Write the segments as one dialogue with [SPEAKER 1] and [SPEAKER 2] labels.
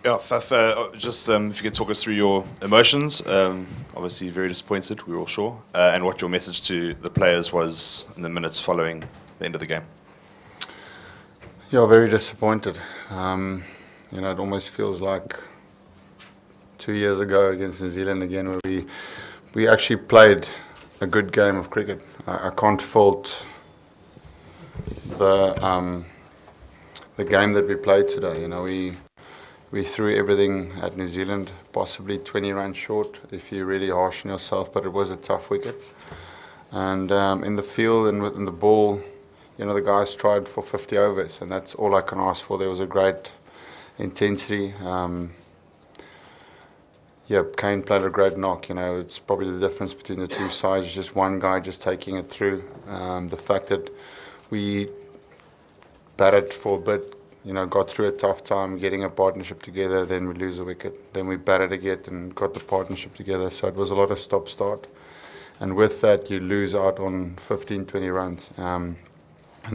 [SPEAKER 1] Yeah, Faf, just if you could talk us through your emotions. Obviously, very disappointed, we were all sure, and what your message to the players was in the minutes following the end of the game.
[SPEAKER 2] Yeah, very disappointed. It almost feels like 2 years ago against New Zealand again, where we actually played a good game of cricket. I can't fault the game that we played today. We threw everything at New Zealand, possibly 20 runs short if you're really harsh on yourself, but it was a tough wicket. And in the field and within the ball, the guys tried for 50 overs, and that's all I can ask for. There was a great intensity. Kane played a great knock. It's probably the difference between the two sides, just one guy just taking it through. The fact that we batted for a bit, got through a tough time, getting a partnership together, then we lose a wicket. Then we batted again and got the partnership together. So it was a lot of stop-start. And with that, you lose out on 15, 20 runs. And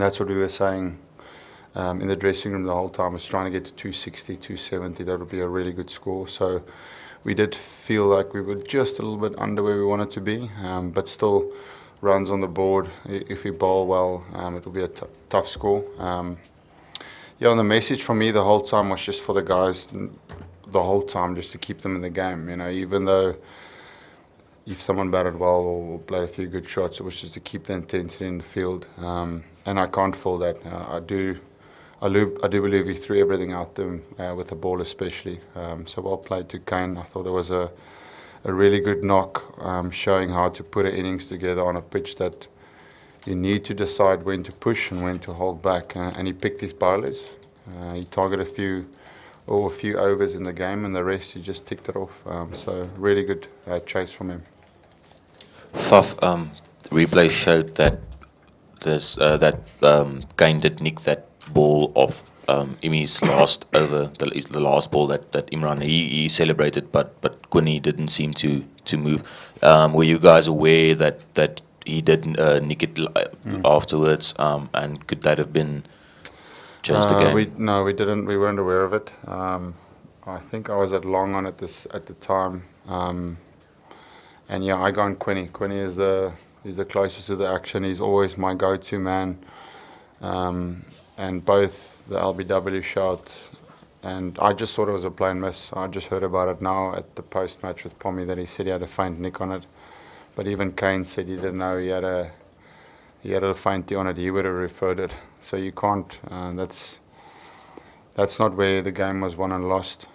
[SPEAKER 2] that's what we were saying in the dressing room the whole time, was trying to get to 260, 270. That would be a really good score. So we did feel like we were just a little bit under where we wanted to be, but still runs on the board. If we bowl well, it will be a tough score. And the message from me the whole time was just for the guys, the whole time, just to keep them in the game. Even though if someone batted well or played a few good shots, it was just to keep the intensity in the field. And I can't fault that. I do believe he threw everything out there with the ball especially. So well played to Kane. I thought it was a really good knock, showing how to put an innings together on a pitch that you need to decide when to push and when to hold back. And he picked his bowlers. He targeted a few overs in the game, and the rest he just ticked it off. So really good chase from him.
[SPEAKER 3] Faf, replay showed that Kane did nick that ball off Imi's last over, the last ball that Imran he celebrated, but Quinny didn't seem to move. Were you guys aware that he did nick it afterwards, and could that have been changed the game?
[SPEAKER 2] No, we didn't. We weren't aware of it. I think I was at Long on at the time, and yeah, I go on Quinny. Quinny is the closest to the action. He's always my go-to man. And both the LBW shout, and I just thought it was a plain miss. I just heard about it now at the post-match with Pommy that he said he had a faint nick on it. But even Kane said he didn't know he had a fainty on it. He would have referred it. So you can't. That's not where the game was won and lost.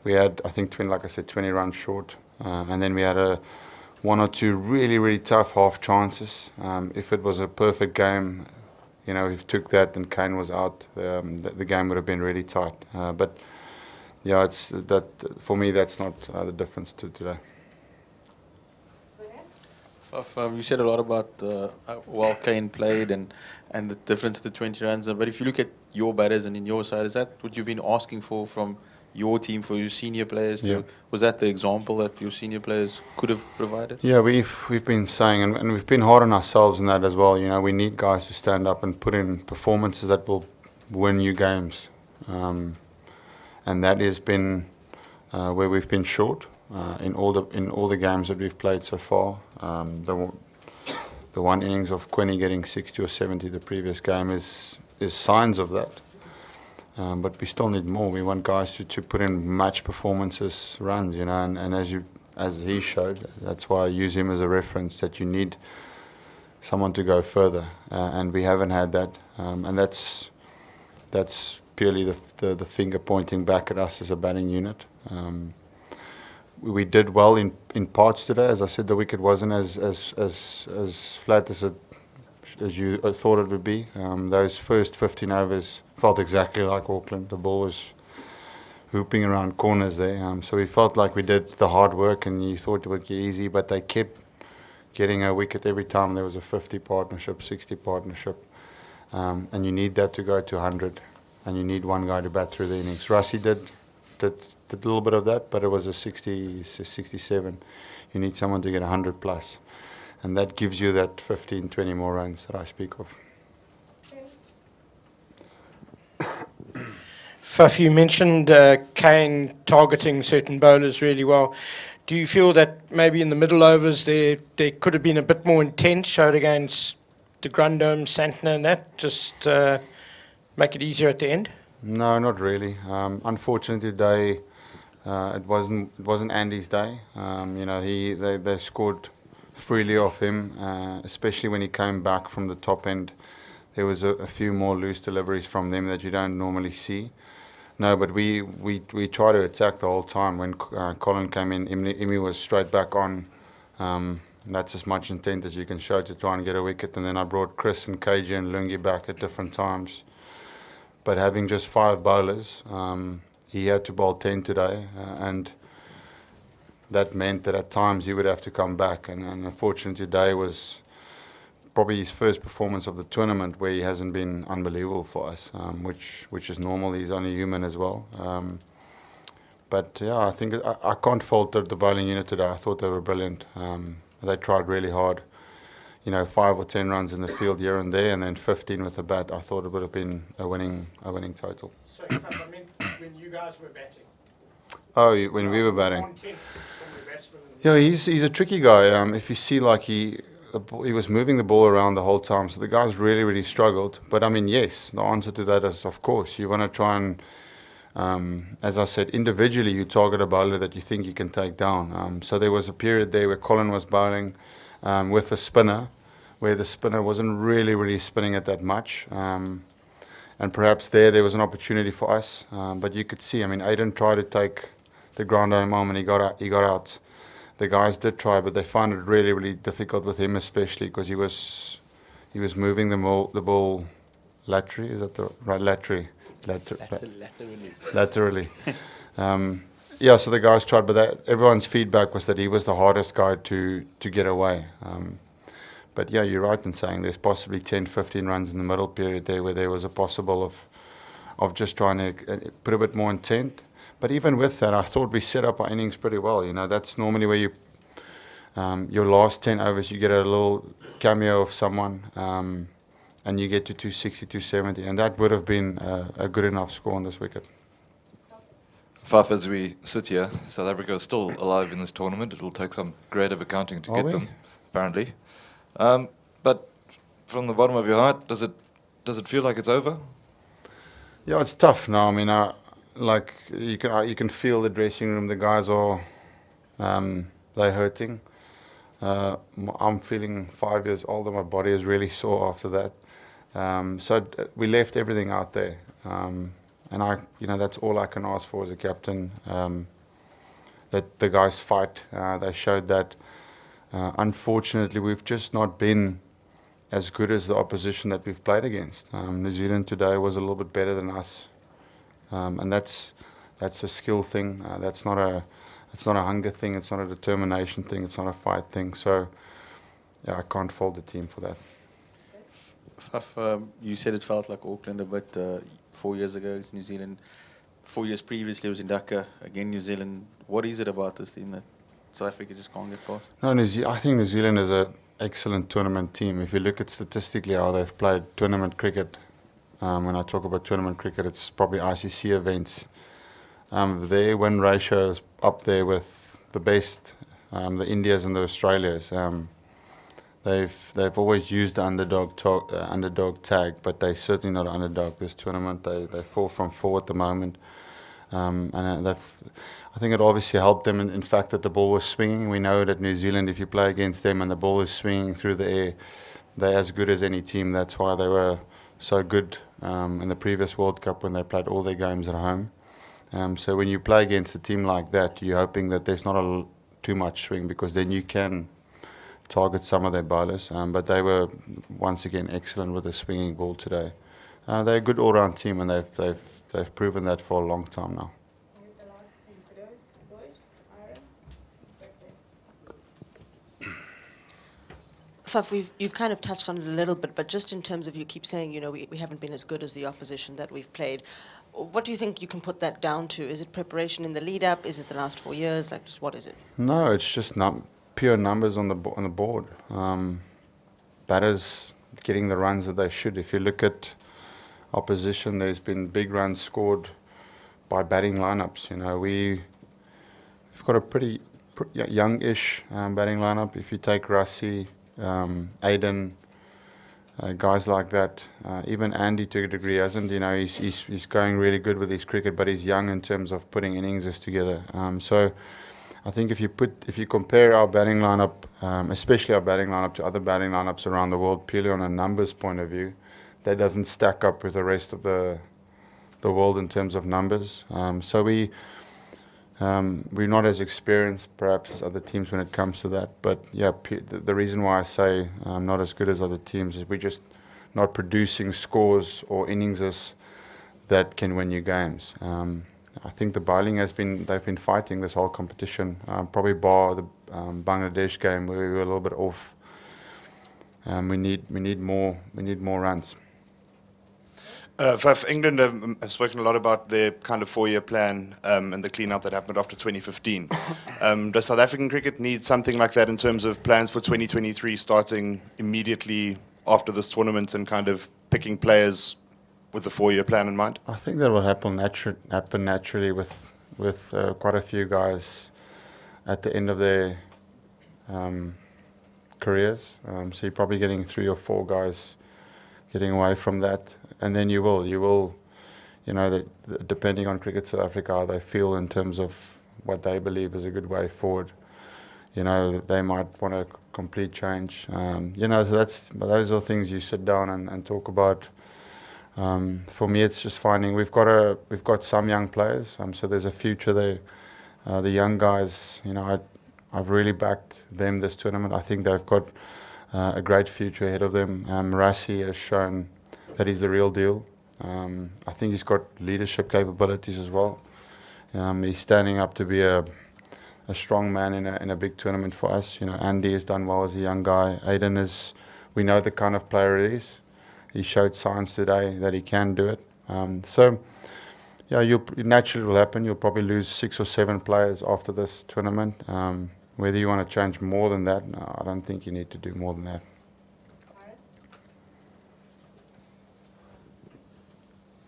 [SPEAKER 2] We had, I think, 20 runs short, and then we had one or two really, really tough half chances. If it was a perfect game, if you took that and Kane was out, the game would have been really tight. But yeah, it's that for me. That's not the difference to today.
[SPEAKER 4] You said a lot about how well Kane played and the difference to 20 runs. But if you look at your batters and in your side, is that what you've been asking for from your team, for your senior players?
[SPEAKER 2] Yeah.
[SPEAKER 4] Was that the example that your senior players could have provided?
[SPEAKER 2] Yeah, we've been saying, and we've been hard on ourselves in that as well. We need guys to stand up and put in performances that will win you games, and that has been where we've been short in all the games that we've played so far. The one innings of Quinny getting 60 or 70 the previous game is signs of that. But we still need more. We want guys to put in match performances, runs, and as he showed, that's why I use him as a reference, that you need someone to go further, and we haven't had that, and that's purely the finger pointing back at us as a batting unit. We did well in parts today. As I said, the wicket wasn't as flat as you thought it would be. Those first 15 overs felt exactly like Auckland. The ball was hooping around corners there. So we felt like we did the hard work, and you thought it would get easy, but they kept getting a wicket every time there was a 50 partnership, 60 partnership. And you need that to go to 100, and you need one guy to bat through the innings. Rassie did a little bit of that, but it was a 60, 67. You need someone to get 100 plus. And that gives you that 15, 20 more runs that I speak of.
[SPEAKER 5] Faf, you mentioned Kane targeting certain bowlers really well. Do you feel that maybe in the middle overs there could have been a bit more intent showed against de Grandome, Santner and that, just make it easier at the end?
[SPEAKER 2] No, not really. Unfortunately today, it wasn't Andy's day. You know, they scored freely off him, especially when he came back from the top end. There was a few more loose deliveries from them that you don't normally see. No, but we tried to attack the whole time. When Colin came in, Imi was straight back on. That's as much intent as you can show to try and get a wicket. And then I brought Chris and KJ and Lungi back at different times. But having just 5 bowlers, he had to bowl 10 today, and that meant that at times he would have to come back. And unfortunately today was probably his first performance of the tournament where he hasn't been unbelievable for us, which is normal. He's only human as well. But yeah, I think I can't fault the bowling unit today. I thought they were brilliant. They tried really hard. You know, 5 or 10 runs in the field here and there, and then 15 with the bat. I thought it would have been a winning total.
[SPEAKER 5] So I meant when you guys were batting.
[SPEAKER 2] Oh, when we were batting. Yeah, he's a tricky guy. If you see, like he was moving the ball around the whole time, so the guys really struggled. But I mean, yes, the answer to that is of course you want to try and, as I said, individually you target a bowler that you think you can take down. So there was a period there where Colin was bowling with a spinner, where the spinner wasn't really spinning it that much. And perhaps there was an opportunity for us. But you could see, I mean, Aiden tried to take the ground home and he got out. The guys did try, but they found it really difficult with him, especially because he was moving the ball laterally. Is that the right laterally? Laterally. Yeah, so the guys tried, but everyone's feedback was that he was the hardest guy to get away. But yeah, you're right in saying there's possibly 10, 15 runs in the middle period there where there was a possible of just trying to put a bit more intent. But even with that, I thought we set up our innings pretty well. You know, that's normally where you, your last 10 overs, you get a little cameo of someone, and you get to 260, 270, and that would have been a good enough score on this wicket.
[SPEAKER 6] Faf, as we sit here, South Africa is still alive in this tournament. It will take some creative accounting to get them, apparently. But from the bottom of your heart, does it feel like it's over?
[SPEAKER 2] Yeah, it's tough now. I mean, like you can feel the dressing room. The guys are they're hurting. I'm feeling 5 years older. My body is really sore after that. So we left everything out there, and that's all I can ask for as a captain. That the guys fight. They showed that. Unfortunately, we've just not been as good as the opposition that we've played against. New Zealand today was a little bit better than us. And that's a skill thing. It's not a hunger thing. It's not a determination thing. It's not a fight thing. So, yeah, I can't fault the team for that.
[SPEAKER 4] Faf, you said it felt like Auckland a bit 4 years ago. It's New Zealand. 4 years previously it was in Dhaka. Again, New Zealand. What is it about this team that South Africa just can't get past?
[SPEAKER 2] No, I think New Zealand is an excellent tournament team. If you look at statistically how they've played tournament cricket. When I talk about tournament cricket, it's probably ICC events. Their win ratio is up there with the best, the Indias and the Australias. They've always used the underdog tag, but they're certainly not an underdog this tournament. They 4 from 4 at the moment, and I think it obviously helped them in fact that the ball was swinging. We know that New Zealand, if you play against them and the ball is swinging through the air, they're as good as any team. That's why they were so good in the previous World Cup when they played all their games at home. So when you play against a team like that, you're hoping that there's not too much swing, because then you can target some of their bowlers. But they were once again excellent with the swinging ball today. They're a good all-round team, and they've proven that for a long time now.
[SPEAKER 7] Faf, you've kind of touched on it a little bit, but just in terms of, you keep saying, we haven't been as good as the opposition that we've played. What do you think you can put that down to? Is it preparation in the lead-up? Is it the last 4 years? Like, just what is it?
[SPEAKER 2] No, it's just pure numbers on the board. Batters getting the runs that they should. If you look at opposition, there's been big runs scored by batting lineups. You know, we've got a pretty youngish batting lineup. If you take Rassie, Aiden, guys like that, even Andy to a degree hasn't. You know, he's going really good with his cricket, but he's young in terms of putting innings together. So I think if you compare our batting lineup, especially our batting lineup, to other batting lineups around the world, purely on a numbers point of view, that doesn't stack up with the rest of the world in terms of numbers. So we're not as experienced perhaps as other teams when it comes to that. But yeah, the reason why I say not as good as other teams is we're just not producing scores or innings that can win you games. I think the bowling they've been fighting this whole competition, probably bar the Bangladesh game where we were a little bit off. We need more runs.
[SPEAKER 1] Faf, England have spoken a lot about their kind of 4-year plan and the clean-up that happened after 2015. Does South African cricket need something like that in terms of plans for 2023, starting immediately after this tournament and kind of picking players with the 4-year plan in mind?
[SPEAKER 2] I think that will happen naturally with quite a few guys at the end of their careers. So you're probably getting 3 or 4 guys getting away from that, and then you will, you know, that depending on Cricket South Africa, how they feel in terms of what they believe is a good way forward. You know, they might want a complete change. You know, so those are things you sit down and talk about. For me, it's just finding we've got some young players, so there's a future there. The young guys, you know, I've really backed them this tournament. I think they've got a great future ahead of them. Rassie has shown that he's the real deal. I think he's got leadership capabilities as well. He's standing up to be a strong man in a big tournament for us. You know, Andy has done well as a young guy. Aiden we know the kind of player he is. He showed signs today that he can do it. So, yeah, it naturally will happen. You'll probably lose 6 or 7 players after this tournament. Whether you want to change more than that, no, I don't think you need to do more than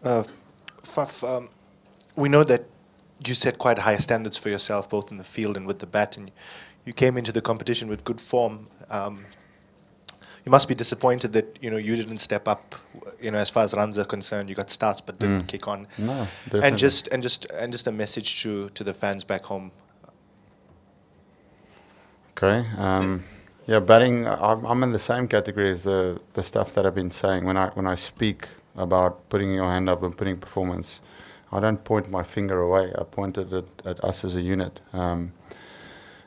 [SPEAKER 2] that.
[SPEAKER 8] Faf, we know that you set quite high standards for yourself, both in the field and with the bat, and you came into the competition with good form. You must be disappointed that you didn't step up. As far as runs are concerned, you got starts but didn't kick on.
[SPEAKER 2] No, definitely.
[SPEAKER 8] And just a message to the fans back home.
[SPEAKER 2] Okay. Yeah, batting. I'm in the same category as the stuff that I've been saying. When I speak about putting your hand up and putting performance, I don't point my finger away. I point it at us as a unit.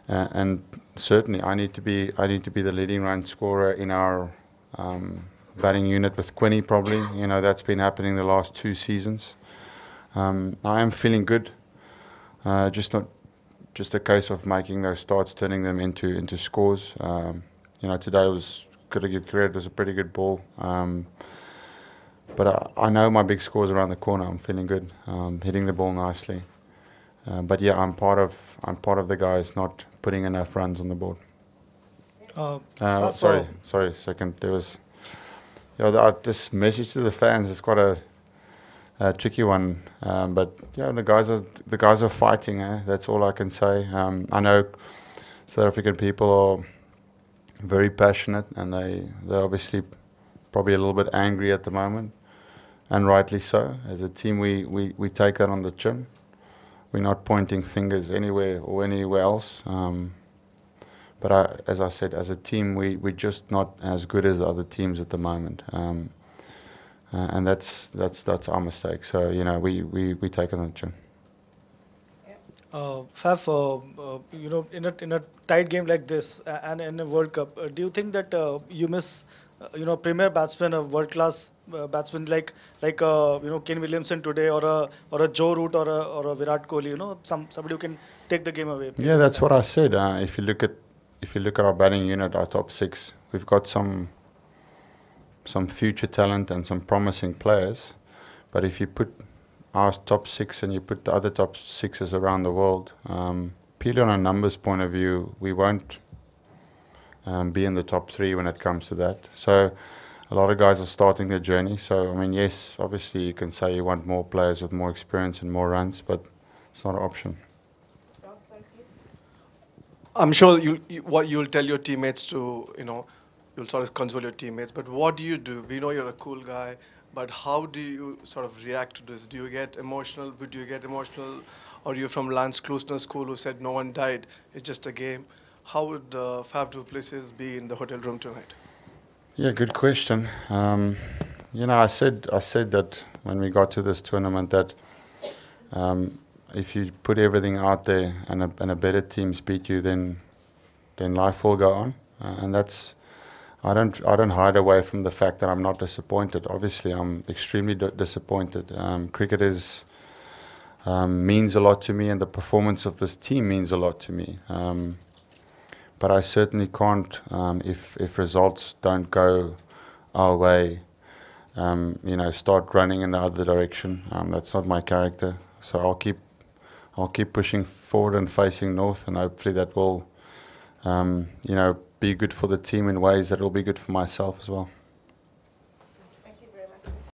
[SPEAKER 2] And certainly, I need to be the leading run scorer in our batting unit with Quinny. Probably, that's been happening the last 2 seasons. I am feeling good. Just a case of making those starts, turning them into scores. Today was, got to give credit, it was a pretty good ball. But I know my big score's around the corner. I'm feeling good, hitting the ball nicely. But yeah, I'm part of the guys not putting enough runs on the board. Sorry. Second, there was, this message to the fans is quite a tricky one. But the guys are fighting. That's all I can say. I know South African people are very passionate, and they're obviously probably a little bit angry at the moment, and rightly so. As a team, we take that on the chin. We're not pointing fingers anywhere or anywhere else. But as I said, as a team, we're just not as good as the other teams at the moment. And that's our mistake. So we take it on the chin.
[SPEAKER 9] Faf, in a tight game like this and in a World Cup, do you think that you miss premier batsman, a world class batsman like Ken Williamson today, or a Joe Root or a Virat Kohli, somebody who can take the game away?
[SPEAKER 2] Yeah, that's what I said. If you look at our batting unit, our top 6, we've got some future talent and some promising players. But if you put our top 6 and you put the other top 6s around the world, purely on a numbers point of view, we won't be in the top 3 when it comes to that. So a lot of guys are starting their journey. So I mean, yes, obviously you can say you want more players with more experience and more runs, but it's not an option.
[SPEAKER 10] I'm sure what you'll tell your teammates to, you'll sort of console your teammates, but what do you do? We know you're a cool guy, but how do you sort of react to this? Do you get emotional? Would you get emotional? Or you're from Lance Klusner's school who said no one died, it's just a game. How would Faf du Plessis be in the hotel room tonight?
[SPEAKER 2] Yeah, good question. I said that when we got to this tournament that if you put everything out there and a better teams beat you, then life will go on. And that's I don't hide away from the fact that I'm not disappointed. Obviously, I'm extremely disappointed. Cricket means a lot to me, and the performance of this team means a lot to me. But I certainly can't, if results don't go our way, start running in the other direction. That's not my character. So I'll keep pushing forward and facing north, and hopefully that will, be good for the team in ways that will be good for myself as well.